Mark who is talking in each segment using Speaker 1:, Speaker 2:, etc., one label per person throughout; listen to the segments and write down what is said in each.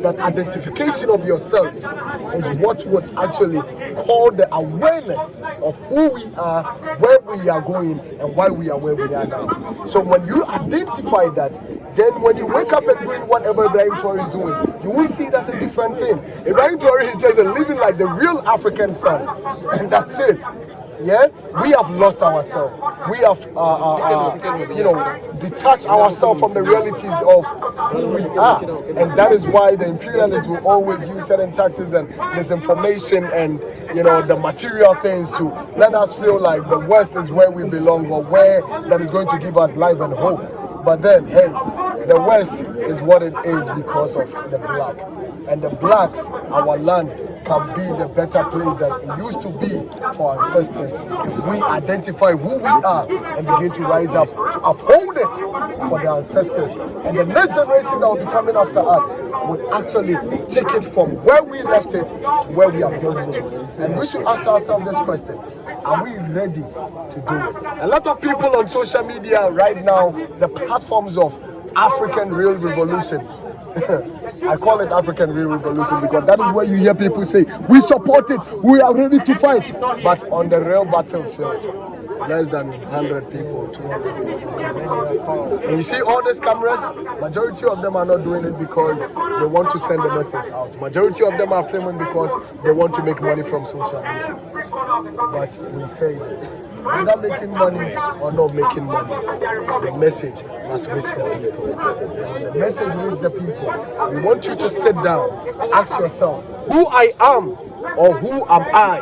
Speaker 1: that identification of yourself is what would actually call the awareness of who we are, where we are going, and why we are where we are now. So when you identify that, then when you wake up and doing whatever Ibrahim Traore is doing, you will see it as a different thing. Ibrahim Traore is just living like the real African son, and that's it. Yeah, we have lost ourselves. We have, detached ourselves from the realities of who we are, and that is why the imperialists will always use certain tactics and misinformation and the material things to let us feel like the West is where we belong or where that is going to give us life and hope. But then, hey, the West is what it is because of the black, and the blacks, our land, can be the better place that it used to be for our ancestors if we identify who we are and begin to rise up to uphold it for the ancestors. And the next generation that will be coming after us would actually take it from where we left it to where we are going to. And we should ask ourselves this question: are we ready to do it? A lot of people on social media right now, the platforms of African Real Revolution, I call it African Real Revolution because that is where you hear people say, we support it, we are ready to fight. But on the real battlefield, less than 100 people, 200 people. And you see all these cameras, majority of them are not doing it because they want to send a message out. Majority of them are filming because they want to make money from social media. But we say this, whether making money or not making money, the message must reach the people. And when the message reaches the people, we want you to sit down, ask yourself, who I am or who am I?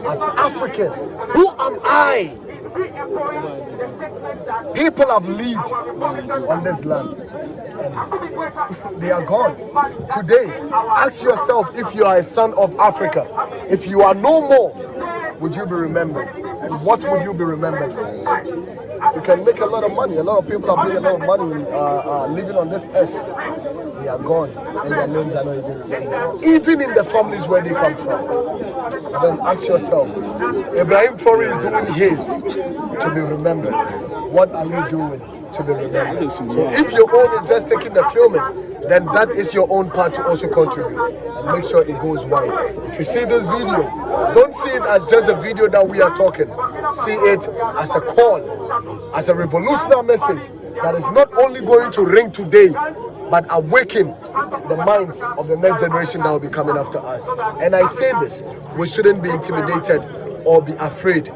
Speaker 1: As African, who am I? People have lived on this land and they are gone. Today, ask yourself if you are a son of Africa. If you are no more, would you be remembered? And what would you be remembered for? You can make a lot of money. A lot of people have made a lot of money living on this earth. They are gone and their names are not even remembered. Even in the families where they come from. Then ask yourself, Ibrahim Traore is doing his to be remembered. What are you doing to be remembered? So if your own is just taking the filming, then that is your own part to also contribute. And make sure it goes wide. If you see this video, don't see it as just a video that we are talking. See it as a call, as a revolutionary message that is not only going to ring today, but awaken the minds of the next generation that will be coming after us. And I say this, we shouldn't be intimidated or be afraid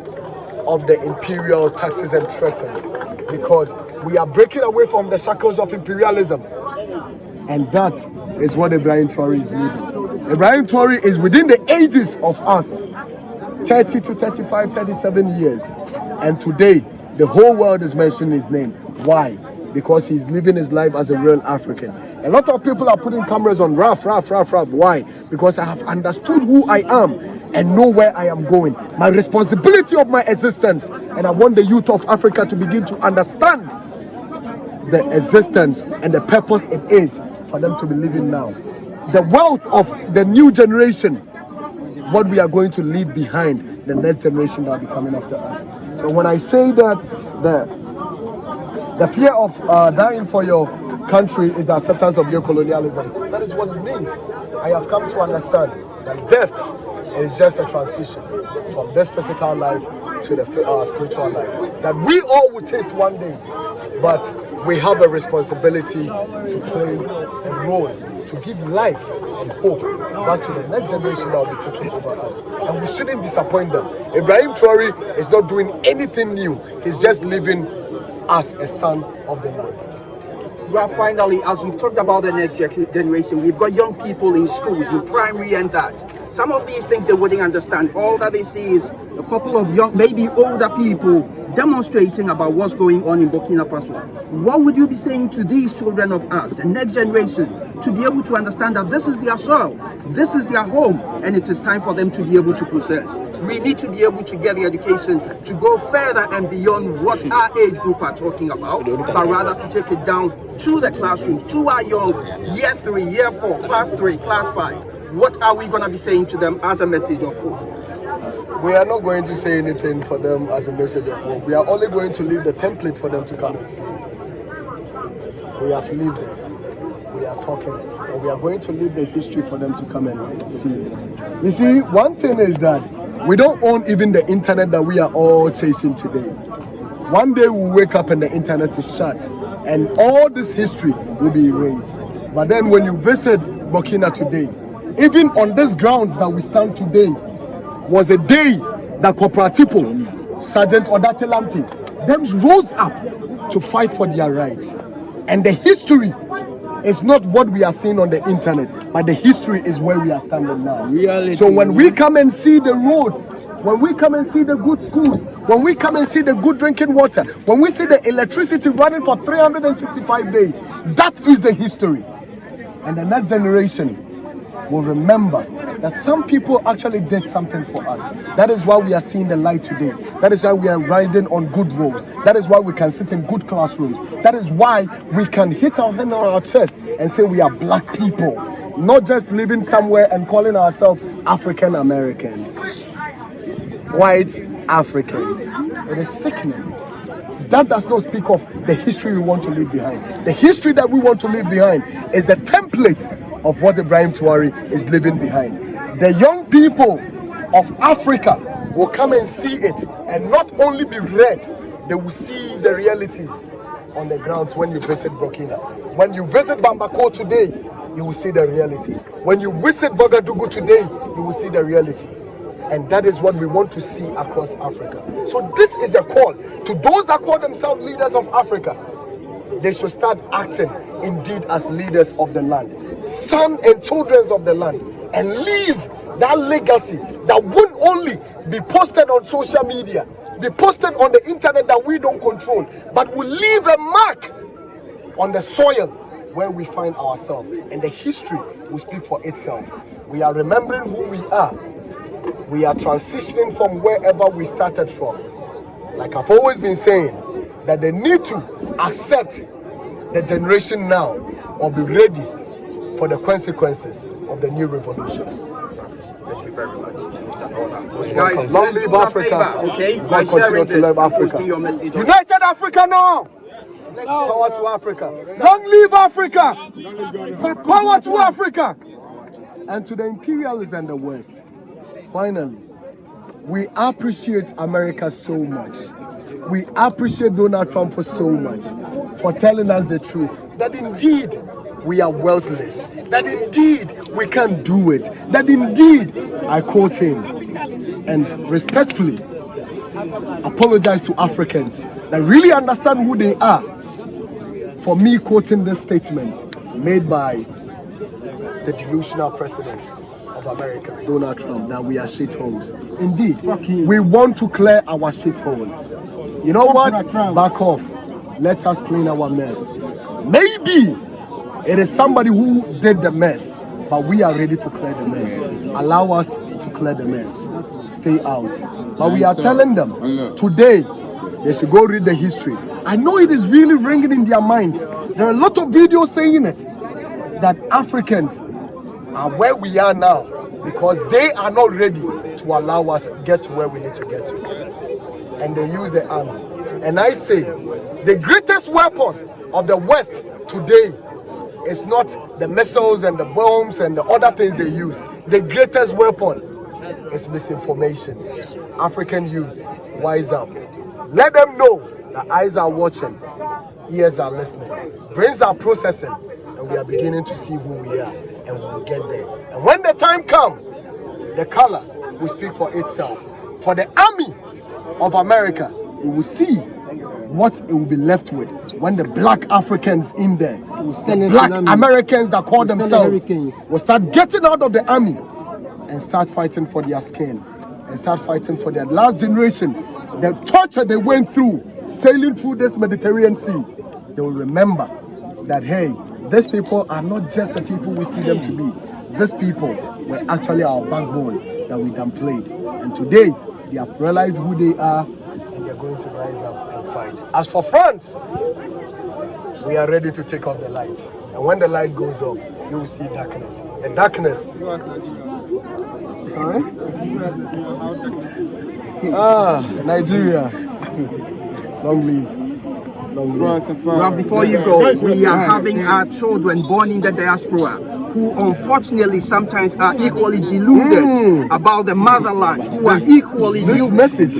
Speaker 1: of the imperial tactics and threats, because we are breaking away from the shackles of imperialism. And that is what Ibrahim Traore is leading. Ibrahim Traore is within the ages of us, 30 to 35, 37 years. And today, the whole world is mentioning his name. Why? Because he's living his life as a real African. A lot of people are putting cameras on Raf. Why? Because I have understood who I am and know where I am going. My responsibility of my existence. And I want the youth of Africa to begin to understand the existence and the purpose it is for them to be living now. The wealth of the new generation, what we are going to leave behind the next generation that will be coming after us. So when I say that the fear of dying for your country is the acceptance of your colonialism, that is what it means. I have come to understand that death is just a transition from this physical life to the spiritual life that we all will taste one day. But we have a responsibility to play a role, to give life and hope back to the next generation that will be taking over us. And we shouldn't disappoint them. Ibrahim Traore is not doing anything new. He's just living as a son of the land.
Speaker 2: Well, finally, as we've talked about the next generation, we've got young people in schools, in primary and that. Some of these things they wouldn't understand. All that they see is a couple of young, maybe older people demonstrating about what's going on in Burkina Faso. What would you be saying to these children of us, the next generation, to be able to understand that this is their soil, this is their home, and it is time for them to be able to process? We need to be able to get the education to go further and beyond what our age group are talking about, but rather to take it down to the classrooms, to our young year 3, year 4, class 3, class 5. What are we going to be saying to them as a message of hope?
Speaker 1: We are not going to say anything for them as a message of hope. We are only going to leave the template for them to come and see. We have lived it. We they are talking it. And we are going to leave the history for them to come and see it. You see, one thing is that we don't own even the internet that we are all chasing today. One day we'll wake up and the internet is shut and all this history will be erased. But then when you visit Burkina today, even on these grounds that we stand today, was a day that Corporativo, Sergeant Odate Lamte, them rose up to fight for their rights. And the history is not what we are seeing on the internet, but the history is where we are standing now. Reality. So when we come and see the roads, when we come and see the good schools, when we come and see the good drinking water, when we see the electricity running for 365 days, that is the history. And the next generation will remember that some people actually did something for us. That is why we are seeing the light today. That is why we are riding on good roads. That is why we can sit in good classrooms. That is why we can hit our hand on our chest and say we are black people, not just living somewhere and calling ourselves African Americans, white Africans. It is sickening. That does not speak of the history we want to leave behind. The history that we want to leave behind is the templates of what Ibrahim Traore is leaving behind. The young people of Africa will come and see it and not only be read, they will see the realities on the grounds when you visit Burkina. When you visit Bamako today, you will see the reality. When you visit Ouagadougou today, you will see the reality. And that is what we want to see across Africa. So this is a call to those that call themselves leaders of Africa. They should start acting indeed as leaders of the land, sons and children of the land, and leave that legacy that won't only be posted on social media, be posted on the internet that we don't control, but will leave a mark on the soil where we find ourselves. And the history will speak for itself. We are remembering who we are. We are transitioning from wherever we started from. Like I've always been saying, that they need to accept the generation now or be ready for the consequences of the new revolution.
Speaker 2: Thank you very much.
Speaker 1: Guys, long live Africa.
Speaker 2: Okay,
Speaker 1: by continue to love Africa. United Africa now! Power to Africa. Long live Africa! Power to Africa! And to the imperialists and the West. Finally, we appreciate America so much. We appreciate Donald Trump for so much, for telling us the truth, that indeed we are worthless, that indeed we can't do it, that indeed, I quote him, and respectfully apologize to Africans that really understand who they are, for me quoting this statement made by the delusional president of America, Donald Trump, that we are shitholes. Indeed, we want to clear our shithole. You know what? Back off. Let us clean our mess. Maybe it is somebody who did the mess, but we are ready to clear the mess. Allow us to clear the mess. Stay out. But we are telling them today they should go read the history. I know it is really ringing in their minds. There are a lot of videos saying it, that Africans are where we are now because they are not ready to allow us get to where we need to get to. And they use the army. And I say, the greatest weapon of the West today is not the missiles and the bombs and the other things they use. The greatest weapon is misinformation. African youth, wise up. Let them know that eyes are watching, ears are listening, brains are processing, and we are beginning to see who we are, and we will get there. And when the time comes, the color will speak for itself. For the army of America, we will see what it will be left with when the black Africans in there, the black Americans that call themselves, will start getting out of the army and start fighting for their skin and start fighting for their last generation. The torture they went through sailing through this Mediterranean Sea, they will remember that, hey, these people are not just the people we see them to be. These people were actually our backbone that we downplayed. And today, they have realized who they are and they're going to rise up and fight. As for France, we are ready to take off the light. And when the light goes off, you will see darkness. The darkness. Sorry? Nigeria. Long live.
Speaker 2: Well, before you go, we are having our children born in the diaspora who unfortunately sometimes are equally deluded about the motherland, who are equally used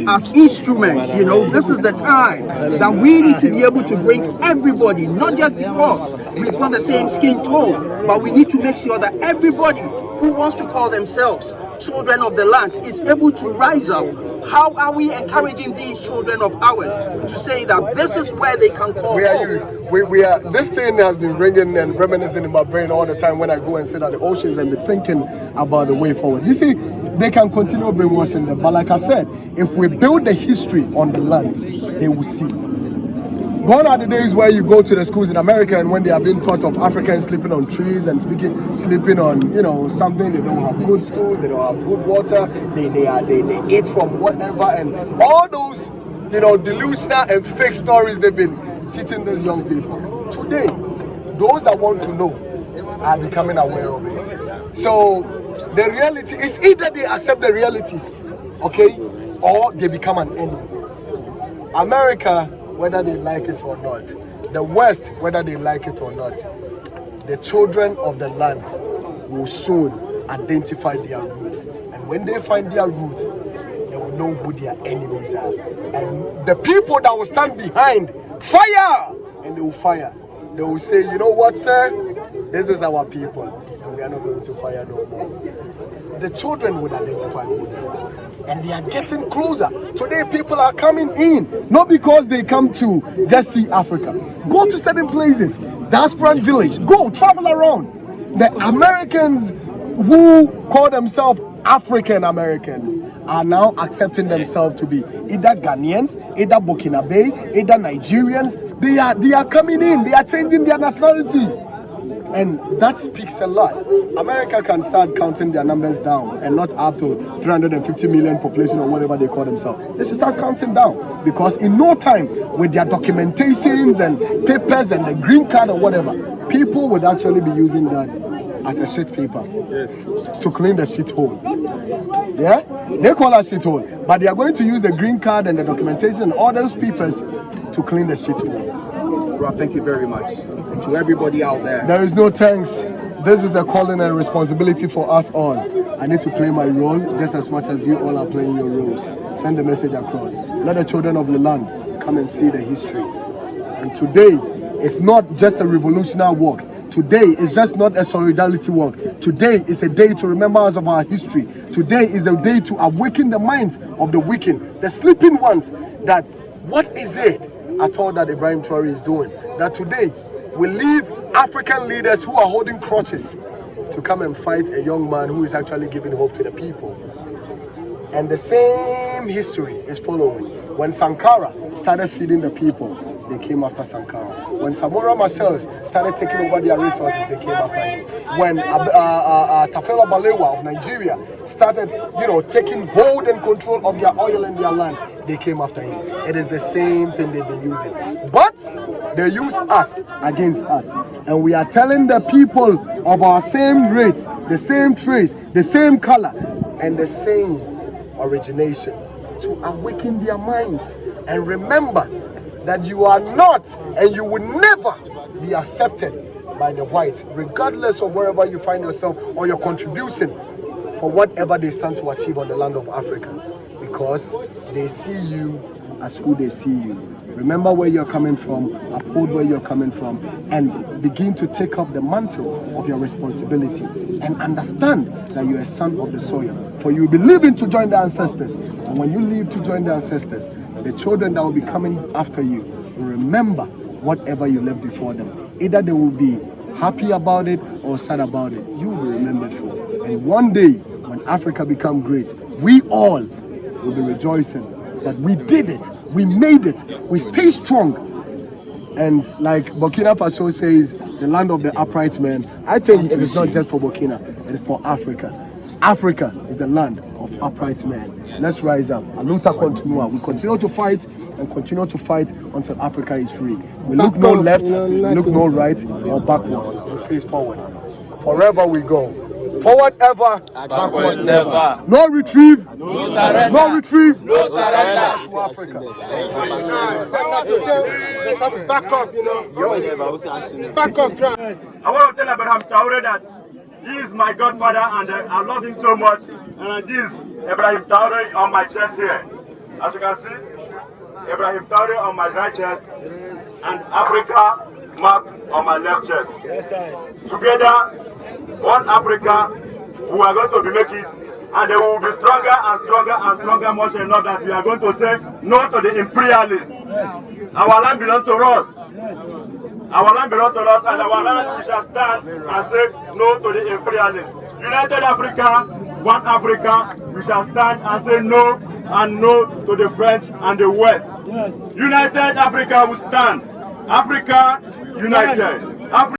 Speaker 2: as instruments. You know, this is the time that we need to be able to bring everybody, not just because we've got the same skin tone, but we need to make sure that everybody who wants to call themselves children of the land is able to rise up. How are we encouraging these children of ours to say that this is where they can call home?
Speaker 1: We are. This thing has been ringing and reminiscing in my brain all the time when I go and sit at the oceans and be thinking about the way forward. You see, they can continue brainwashing them, but like I said, if we build the history on the land, they will see. Gone are the days where you go to the schools in America and when they are being taught of Africans sleeping on trees and sleeping on, you know, something, they don't have good schools, they don't have good water, they eat from whatever, and all those, you know, delusional and fake stories they've been teaching these young people. Today, those that want to know are becoming aware of it. So the reality is either they accept the realities, okay, or they become an enemy. America, whether they like it or not, the West, whether they like it or not, the children of the land will soon identify their root. And when they find their root, they will know who their enemies are. And the people that will stand behind, fire! And they will fire. They will say, you know what, sir? This is our people. And we are not going to fire no more. The children would identify who they are. And they are getting closer. Today people are coming in, not because they come to just see Africa. Go to certain places, diaspora village, go travel around. The Americans who call themselves African Americans are now accepting themselves to be either Ghanaians, either Burkinabe, either Nigerians. They are coming in, they are changing their nationality. And that speaks a lot. America can start counting their numbers down and not up to 350 million population or whatever they call themselves. They should start counting down, because in no time, with their documentations and papers and the green card or whatever, people would actually be using that as a shit paper to clean the shit hole. Yeah? They call that shit hole. But they are going to use the green card and the documentation and all those papers to clean the shit hole.
Speaker 2: Rob, thank you very much. And to everybody out there.
Speaker 1: There is no thanks. This is a calling and responsibility for us all. I need to play my role just as much as you all are playing your roles. Send the message across. Let the children of the land come and see the history. And today, it's not just a revolutionary walk. Today is just not a solidarity walk. Today is a day to remember us of our history. Today is a day to awaken the minds of the waking, the sleeping ones, that what is it at all that Ibrahim Traore is doing? That today we leave African leaders who are holding crutches to come and fight a young man who is actually giving hope to the people. And the same history is following. When Sankara started feeding the people, they came after Sankara. When Samora Machel started taking over their resources, they came after him. When Tafawa Balewa of Nigeria started, taking hold and control of their oil and their land, they came after him. It is the same thing they've been using. But they use us against us. And we are telling the people of our same race, the same trace, the same color, and the same origination to awaken their minds and remember that you are not and you will never be accepted by the white, regardless of wherever you find yourself or your contribution for whatever they stand to achieve on the land of Africa, because they see you as who they see you. Remember where you're coming from, uphold where you're coming from, and begin to take up the mantle of your responsibility and understand that you're a son of the soil. For you will be leaving to join the ancestors. And when you leave to join the ancestors, the children that will be coming after you will remember whatever you left before them. Either they will be happy about it or sad about it. You will be remembered for. And one day, when Africa becomes great, we all will be rejoicing that we did it, we made it, we stay strong. And like Burkina Faso says, the land of the upright man, I think it is not just for Burkina, it is for Africa. Africa is the land of upright men. Let's rise up. Aluta continua. We continue to fight and continue to fight until Africa is free. We look no left, we look no right or backwards. We face forward. Forever we go. Forward ever,
Speaker 3: Backwards never.
Speaker 1: no retrieve,
Speaker 3: No surrender.
Speaker 1: no retrieve,
Speaker 3: No surrender.
Speaker 1: to Africa.
Speaker 4: Back off, you know. Back off,
Speaker 5: I want to tell Ibrahim Traore that he is my godfather and I love him so much. And this is Ibrahim Traore on my chest here. As you can see, Ibrahim Traore on my right chest and Africa map on my left chest. Together, one Africa, we are going to be making it, and they will be stronger and stronger and stronger, much enough that we are going to say no to the imperialists. Our land belongs to us. Our land belongs to us, and our land we shall stand and say no to the imperialists. United Africa, one Africa, we shall stand and say no and no to the French and the West. United Africa will stand. Africa united.